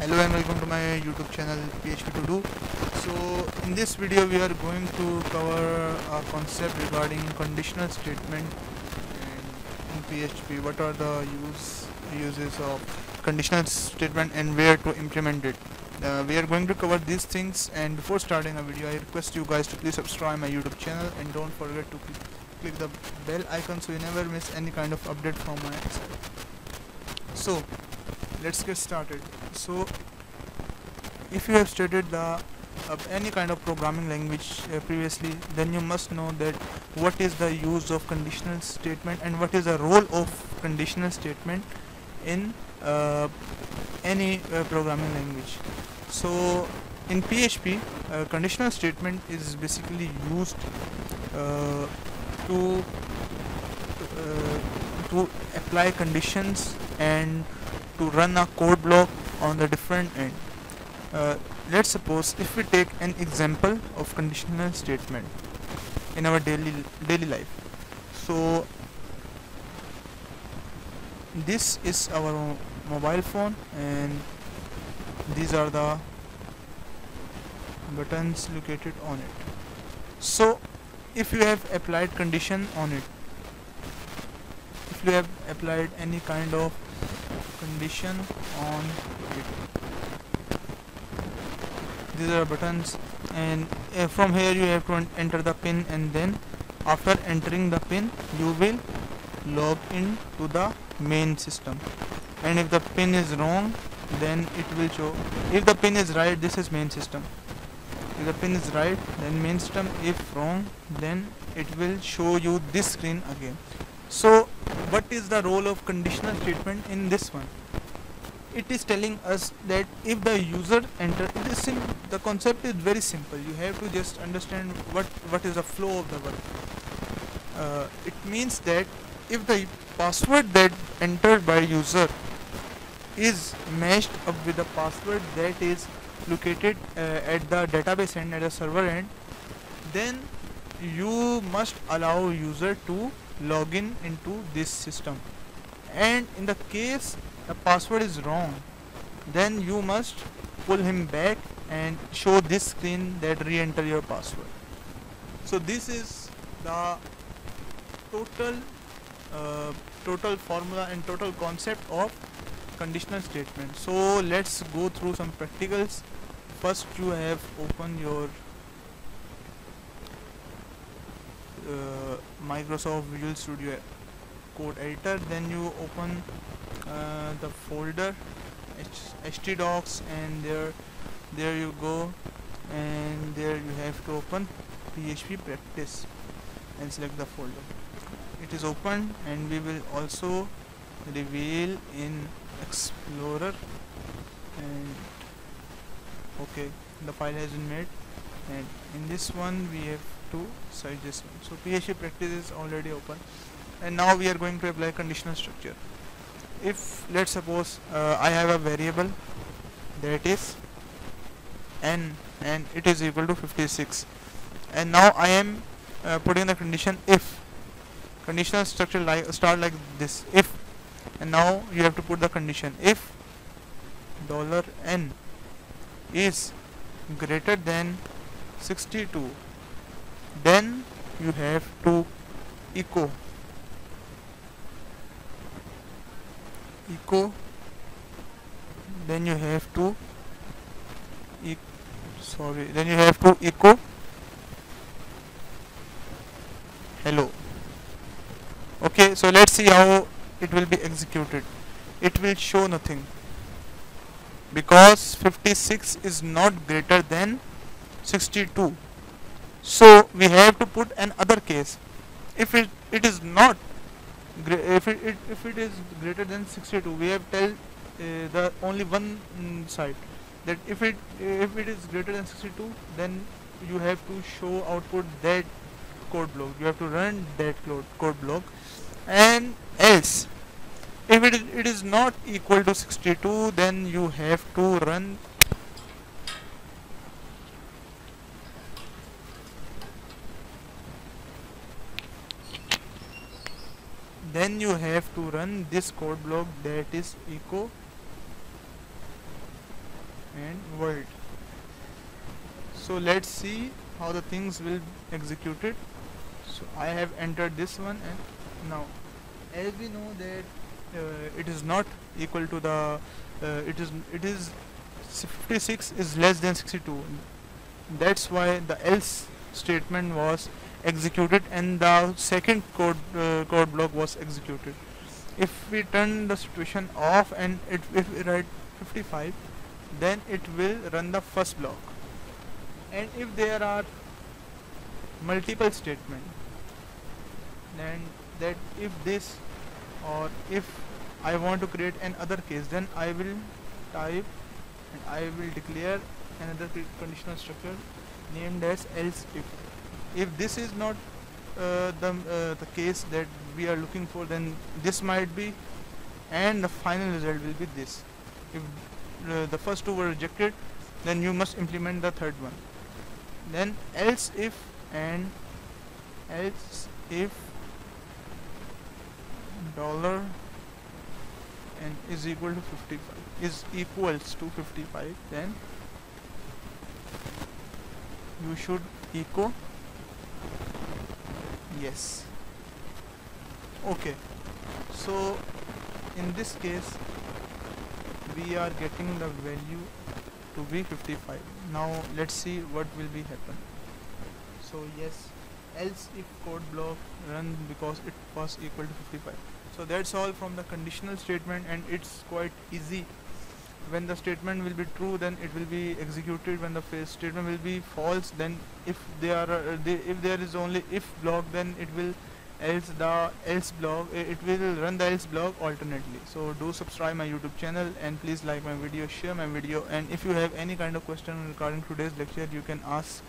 Hello and welcome to my YouTube channel PHP to do. So in this video we are going to cover a concept regarding conditional statement in PHP. What are the uses of conditional statement and where to implement it. We are going to cover these things, and before starting a video I request you guys to please subscribe my YouTube channel and don't forget to click the bell icon so you never miss any kind of update from my side. So let's get started. So if you have studied any kind of programming language previously, then you must know that what is the use of conditional statement and what is the role of conditional statement in any programming language. So in PHP, conditional statement is basically used to apply conditions and to run a code block on the different end. Let's suppose if we take an example of conditional statement in our daily life. So this is our mobile phone and these are the buttons located on it. So if you have applied condition on it, if you have applied any kind of condition on it, these are buttons, and from here you have to enter the pin, and then after entering the pin you will log in to the main system, and if the pin is wrong then it will show. If the pin is right, this is main system. If the pin is right, then main system. If wrong, then it will show you this screen again. So what is the role of conditional statement in this one? It is telling us that if the user enter, the concept is very simple. You have to just understand what is the flow of the work. It means that if the password that entered by user is matched up with the password that is located at the database end, at the server end, then you must allow user to log in into this system. And in the case the password is wrong, then you must pull him back and show this screen that re-enter your password. So this is the total formula and total concept of conditional statement. So let's go through some practicals. First you have open your Microsoft Visual Studio Code Editor, then you open the folder htdocs, and there you go, and there you have to open PHP practice and select the folder. It is open, and we will also reveal in Explorer, and okay, the file has been made, and in this one we have to search this one. So PHP practice is already open, and now we are going to apply conditional structure. If let's suppose I have a variable that is n and it is equal to 56, and now I am putting the condition if. Conditional structure start like this, if, and now you have to put the condition if $n is greater than 62, then you have to echo then you have to echo hello. Okay, so let's see how it will be executed. It will show nothing because 56 is not greater than 62. So we have to put another case. If it is not if it is greater than 62, we have tell the only one side, that if it is greater than 62, then you have to show output that code block. You have to run that code block, and else if it is not equal to 62, then you have to run this code block, that is echo and void. So let's see how the things will executed. So I have entered this one, and now as we know that it is not equal to the it is 56 is less than 62. That's why the else statement was executed and the second code block was executed. If we turn the situation off and if we write 55, then it will run the first block. And if there are multiple statements, then that if this, or if I want to create another case, then I will type and I will declare another conditional structure named as else if this is not the case that we are looking for, then this might be, and the final result will be this. If the first two were rejected, then you must implement the third one. Then else if and else if dollar and is equal to 55 is equals to 55, then you should echo yes. Okay, so in this case we are getting the value to be 55. Now let's see what will be happen. So yes, else if code block run because it was equal to 55. So that's all from the conditional statement, and it's quite easy. When the statement will be true, then it will be executed. When the statement will be false, then if if there is only if block, then it will it will run the else block alternately. So do subscribe my YouTube channel, and please like my video, share my video, and if you have any kind of question regarding today's lecture, you can ask